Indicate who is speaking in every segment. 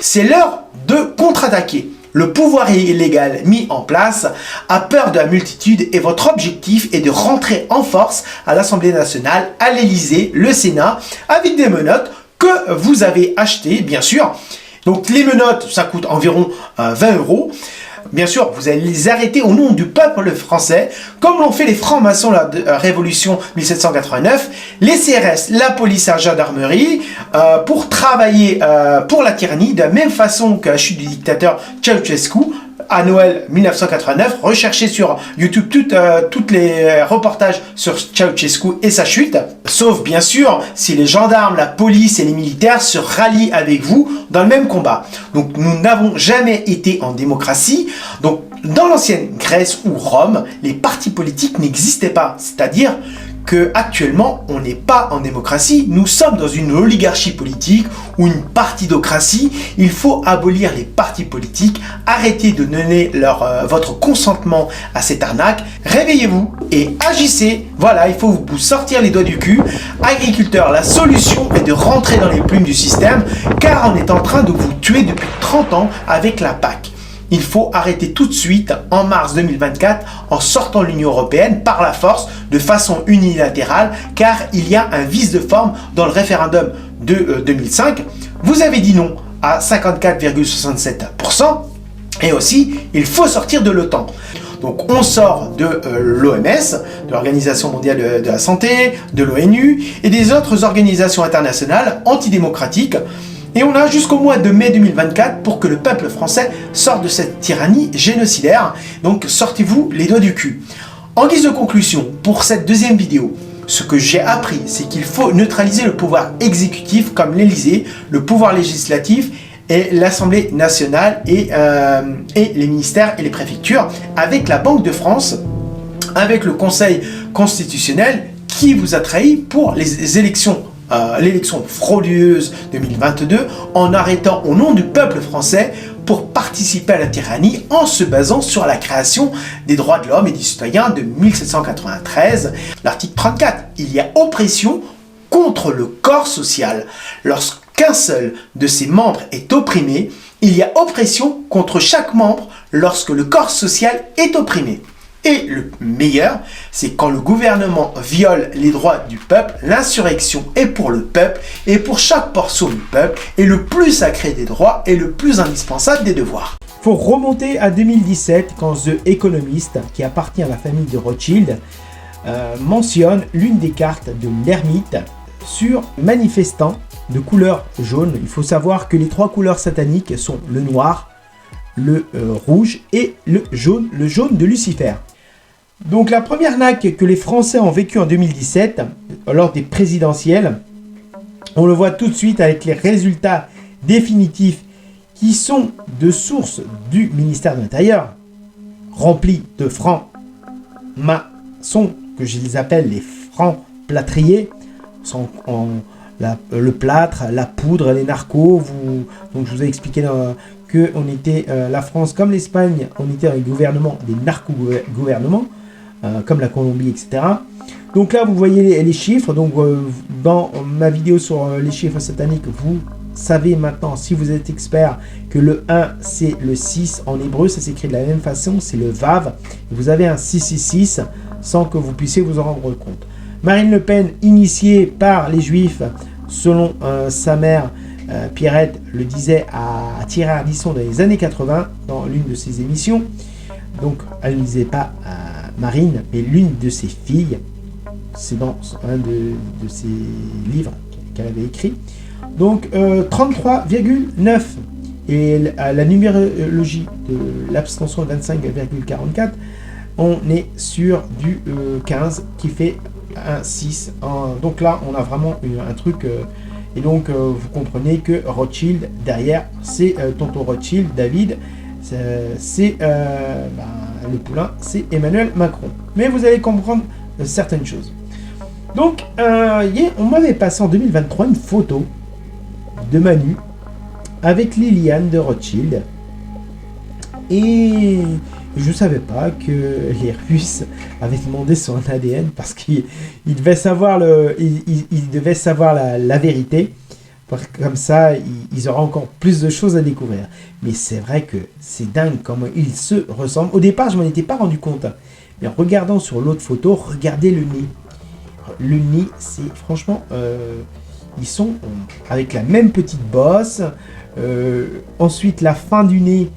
Speaker 1: C'est l'heure de contre-attaquer. Le pouvoir illégal mis en place a peur de la multitude et votre objectif est de rentrer en force à l'Assemblée nationale, à l'Élysée, le Sénat, avec des menottes que vous avez achetées, bien sûr. Donc les menottes, ça coûte environ 20 €. Bien sûr, vous allez les arrêter au nom du peuple français, comme l'ont fait les francs-maçons la Révolution 1789, les CRS, la police et la gendarmerie, pour travailler pour la tyrannie, de la même façon que la chute du dictateur Ceausescu, à Noël 1989, recherchez sur YouTube toutes les reportages sur Ceausescu et sa chute, sauf bien sûr si les gendarmes, la police et les militaires se rallient avec vous dans le même combat. Donc nous n'avons jamais été en démocratie. Donc dans l'ancienne Grèce ou Rome, les partis politiques n'existaient pas, c'est-à-dire que actuellement on n'est pas en démocratie, nous sommes dans une oligarchie politique ou une partidocratie. Il faut abolir les partis politiques, arrêtez de donner votre consentement à cette arnaque, réveillez-vous et agissez. Voilà, il faut vous sortir les doigts du cul. Agriculteurs, la solution est de rentrer dans les plumes du système car on est en train de vous tuer depuis 30 ans avec la PAC. Il faut arrêter tout de suite, en mars 2024, en sortant de l'Union européenne par la force, de façon unilatérale, car il y a un vice de forme dans le référendum de 2005. Vous avez dit non à 54,67%, et aussi, il faut sortir de l'OTAN. Donc on sort de l'OMS, de l'Organisation mondiale de la santé, de l'ONU, et des autres organisations internationales antidémocratiques. Et on a jusqu'au mois de mai 2024 pour que le peuple français sorte de cette tyrannie génocidaire. Donc sortez-vous les doigts du cul. En guise de conclusion, pour cette deuxième vidéo, ce que j'ai appris, c'est qu'il faut neutraliser le pouvoir exécutif comme l'Élysée, le pouvoir législatif et l'Assemblée nationale et les ministères et les préfectures, avec la Banque de France, avec le Conseil constitutionnel qui vous a trahi pour les élections. L'élection frauduleuse 2022 en arrêtant au nom du peuple français pour participer à la tyrannie en se basant sur la création des droits de l'homme et des citoyens de 1793. L'article 34, il y a oppression contre le corps social. Lorsqu'un seul de ses membres est opprimé, il y a oppression contre chaque membre lorsque le corps social est opprimé. Et le meilleur, c'est quand le gouvernement viole les droits du peuple, l'insurrection est pour le peuple et pour chaque portion du peuple, et le plus sacré des droits est le plus indispensable des devoirs.
Speaker 2: Il faut remonter à 2017 quand The Economist, qui appartient à la famille de Rothschild, mentionne l'une des cartes de l'ermite sur manifestants de couleur jaune. Il faut savoir que les trois couleurs sataniques sont le noir, le rouge et le jaune de Lucifer. Donc la première arnaque que les Français ont vécue en 2017, lors des présidentielles, on le voit tout de suite avec les résultats définitifs qui sont de source du ministère de l'Intérieur, remplis de francs-maçons, que je les appelle les francs plâtriers, le plâtre, la poudre, les narcos. Donc je vous ai expliqué que on était la France comme l'Espagne, on était un gouvernement, des narco-gouvernements, comme la Colombie, etc. Donc là, vous voyez les chiffres. Donc dans ma vidéo sur les chiffres sataniques, vous savez maintenant, si vous êtes expert, que le 1, c'est le 6 en hébreu. Ça s'écrit de la même façon, c'est le Vav. Vous avez un 666 sans que vous puissiez vous en rendre compte. Marine Le Pen, initiée par les Juifs, selon sa mère, Pierrette le disait à Thierry Ardisson dans les années 80, dans l'une de ses émissions. Donc, elle ne disait pas Marine, mais l'une de ses filles. C'est dans un de ses livres qu'elle avait écrit. Donc, 33,9. Et la numérologie de l'abstention 25,44, on est sur du 15 qui fait un 6. Donc là, on a vraiment un truc... et donc, vous comprenez que Rothschild, derrière, c'est tonton Rothschild, David, c'est le poulain, c'est Emmanuel Macron. Mais vous allez comprendre certaines choses. Donc, on m'avait passé en 2023 une photo de Manu avec Liliane de Rothschild. Et je ne savais pas que les Russes avaient demandé son ADN parce qu'il devait savoir, il devait savoir la vérité. Comme ça, ils auront encore plus de choses à découvrir. Mais c'est vrai que c'est dingue comment ils se ressemblent. Au départ, je m'en étais pas rendu compte. Mais en regardant sur l'autre photo, regardez le nez. Le nez, c'est franchement... ils sont avec la même petite bosse. Ensuite, la fin du nez,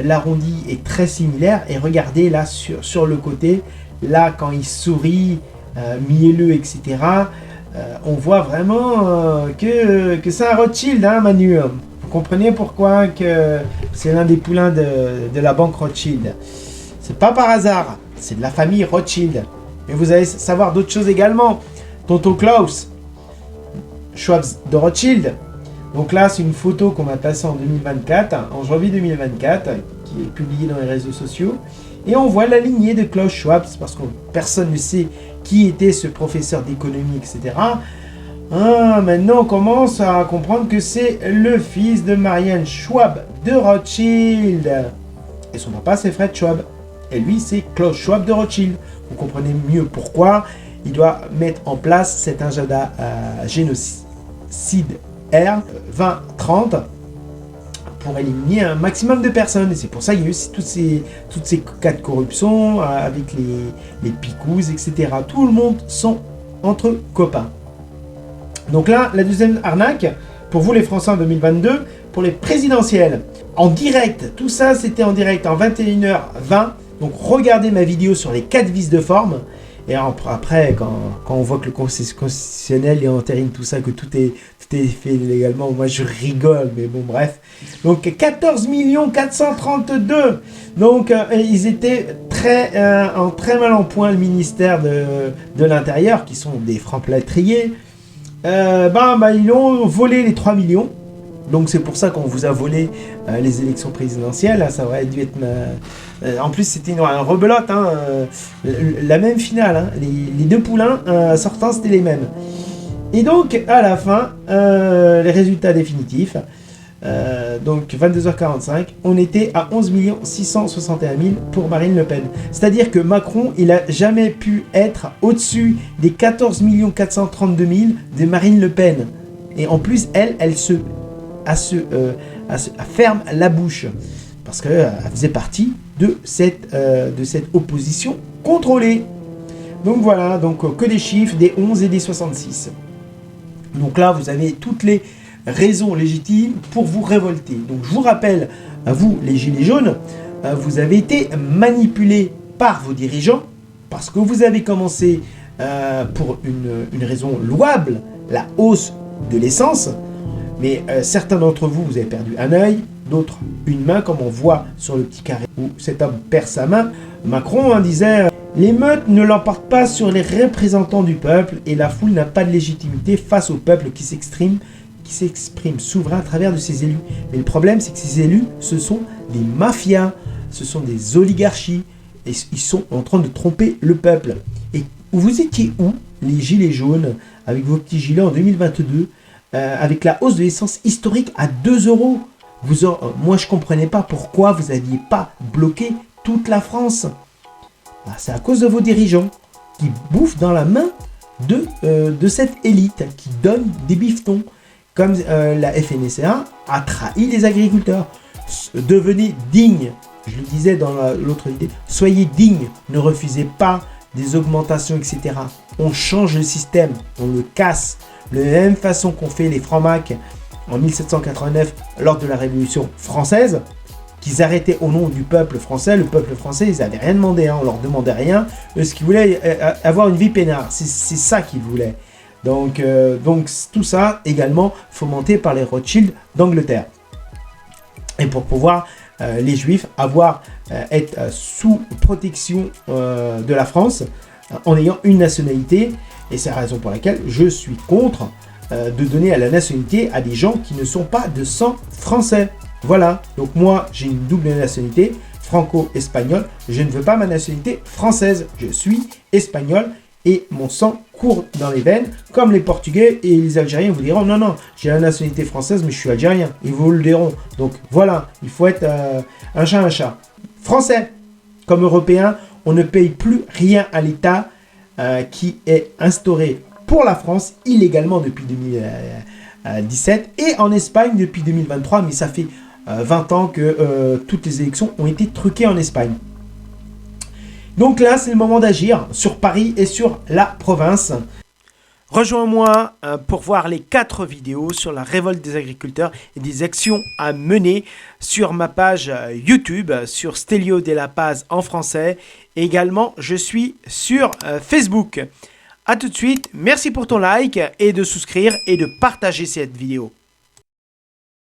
Speaker 2: l'arrondi est très similaire. Et regardez là sur le côté, là quand il sourit, mielleux, etc. On voit vraiment que c'est un Rothschild, hein, Manu. Vous comprenez pourquoi que c'est l'un des poulains de la banque Rothschild. C'est pas par hasard, c'est de la famille Rothschild. Et vous allez savoir d'autres choses également. Tonton Klaus, Schwab de Rothschild. Donc là, c'est une photo qu'on va passer en 2024, en janvier 2024, qui est publiée dans les réseaux sociaux. Et on voit la lignée de Klaus Schwab, parce que personne ne sait qui était ce professeur d'économie, etc. Maintenant, on commence à comprendre que c'est le fils de Marianne Schwab de Rothschild. Et son papa, c'est Fred Schwab. Et lui, c'est Klaus Schwab de Rothschild. Vous comprenez mieux pourquoi il doit mettre en place cet agenda génocide R 2030 pour éliminer un maximum de personnes. Et c'est pour ça qu'il y a eu toutes ces cas de corruption avec les picous, etc. Tout le monde sont entre copains. Donc là, la deuxième arnaque, pour vous les Français en 2022, pour les présidentielles, en direct, tout ça c'était en direct en 21h20. Donc regardez ma vidéo sur les 4 vices de forme. Et après, quand on voit que le Conseil constitutionnel entérine tout ça, que tout est fait légalement, moi je rigole, mais bon, bref. Donc 14 432. Donc ils étaient très mal en point, le ministère de l'Intérieur, qui sont des francs-plâtriers. Ils ont volé les 3 millions. Donc c'est pour ça qu'on vous a volé les élections présidentielles. Ça aurait dû être... en plus c'était une rebelote, hein, la même finale. Hein. Les deux poulains sortants c'était les mêmes. Et donc à la fin, les résultats définitifs, donc 22h45, on était à 11 661 000 pour Marine Le Pen. C'est-à-dire que Macron, il a jamais pu être au-dessus des 14 432 000 de Marine Le Pen. Et en plus, elle se ferme la bouche parce qu'elle faisait partie de cette opposition contrôlée. Donc voilà, donc que des chiffres, des 11 et des 66. Donc là, vous avez toutes les raisons légitimes pour vous révolter. Donc je vous rappelle, à vous les gilets jaunes, vous avez été manipulés par vos dirigeants parce que vous avez commencé pour une raison louable, la hausse de l'essence. Mais certains d'entre vous, vous avez perdu un œil, d'autres une main, comme on voit sur le petit carré où cet homme perd sa main. Macron disait « L'émeute ne l'emporte pas sur les représentants du peuple et la foule n'a pas de légitimité face au peuple qui s'exprime souverain à travers de ses élus. » Mais le problème, c'est que ces élus, ce sont des mafias, ce sont des oligarchies et ils sont en train de tromper le peuple. Et vous étiez où, les gilets jaunes, avec vos petits gilets en 2022 avec la hausse de l'essence historique à 2 €, moi je comprenais pas pourquoi vous n'aviez pas bloqué toute la France. C'est à cause de vos dirigeants qui bouffent dans la main de cette élite qui donne des bifetons. Comme la FNSEA a trahi les agriculteurs. Devenez dignes, je le disais dans l'autre idée, soyez dignes, ne refusez pas des augmentations, etc. On change le système, on le casse. De la même façon qu'on fait les francs-macs en 1789 lors de la Révolution française, qu'ils arrêtaient au nom du peuple français. Le peuple français, ils n'avaient rien demandé, hein, on leur demandait rien. Eux, ce qu'ils voulaient, avoir une vie peinard, c'est ça qu'ils voulaient. Donc tout ça également fomenté par les Rothschild d'Angleterre. Et pour pouvoir les Juifs être sous protection de la France en ayant une nationalité. Et c'est la raison pour laquelle je suis contre de donner la nationalité à des gens qui ne sont pas de sang français. Voilà, donc moi j'ai une double nationalité, franco-espagnole. Je ne veux pas ma nationalité française, je suis espagnol et mon sang court dans les veines, comme les Portugais et les Algériens vous diront non, j'ai la nationalité française mais je suis algérien, ils vous le diront. Donc voilà, il faut être un chat. Français comme Européen, on ne paye plus rien à l'État qui est instauré pour la France illégalement depuis 2017 et en Espagne depuis 2023, mais ça fait 20 ans que toutes les élections ont été truquées en Espagne. Donc là, c'est le moment d'agir sur Paris et sur la province. Rejoins-moi pour voir les 4 vidéos sur la révolte des agriculteurs et des actions à mener sur ma page YouTube, sur Stelio de la Paz en français. Et également, je suis sur Facebook. A tout de suite, merci pour ton like et de souscrire et de partager cette vidéo.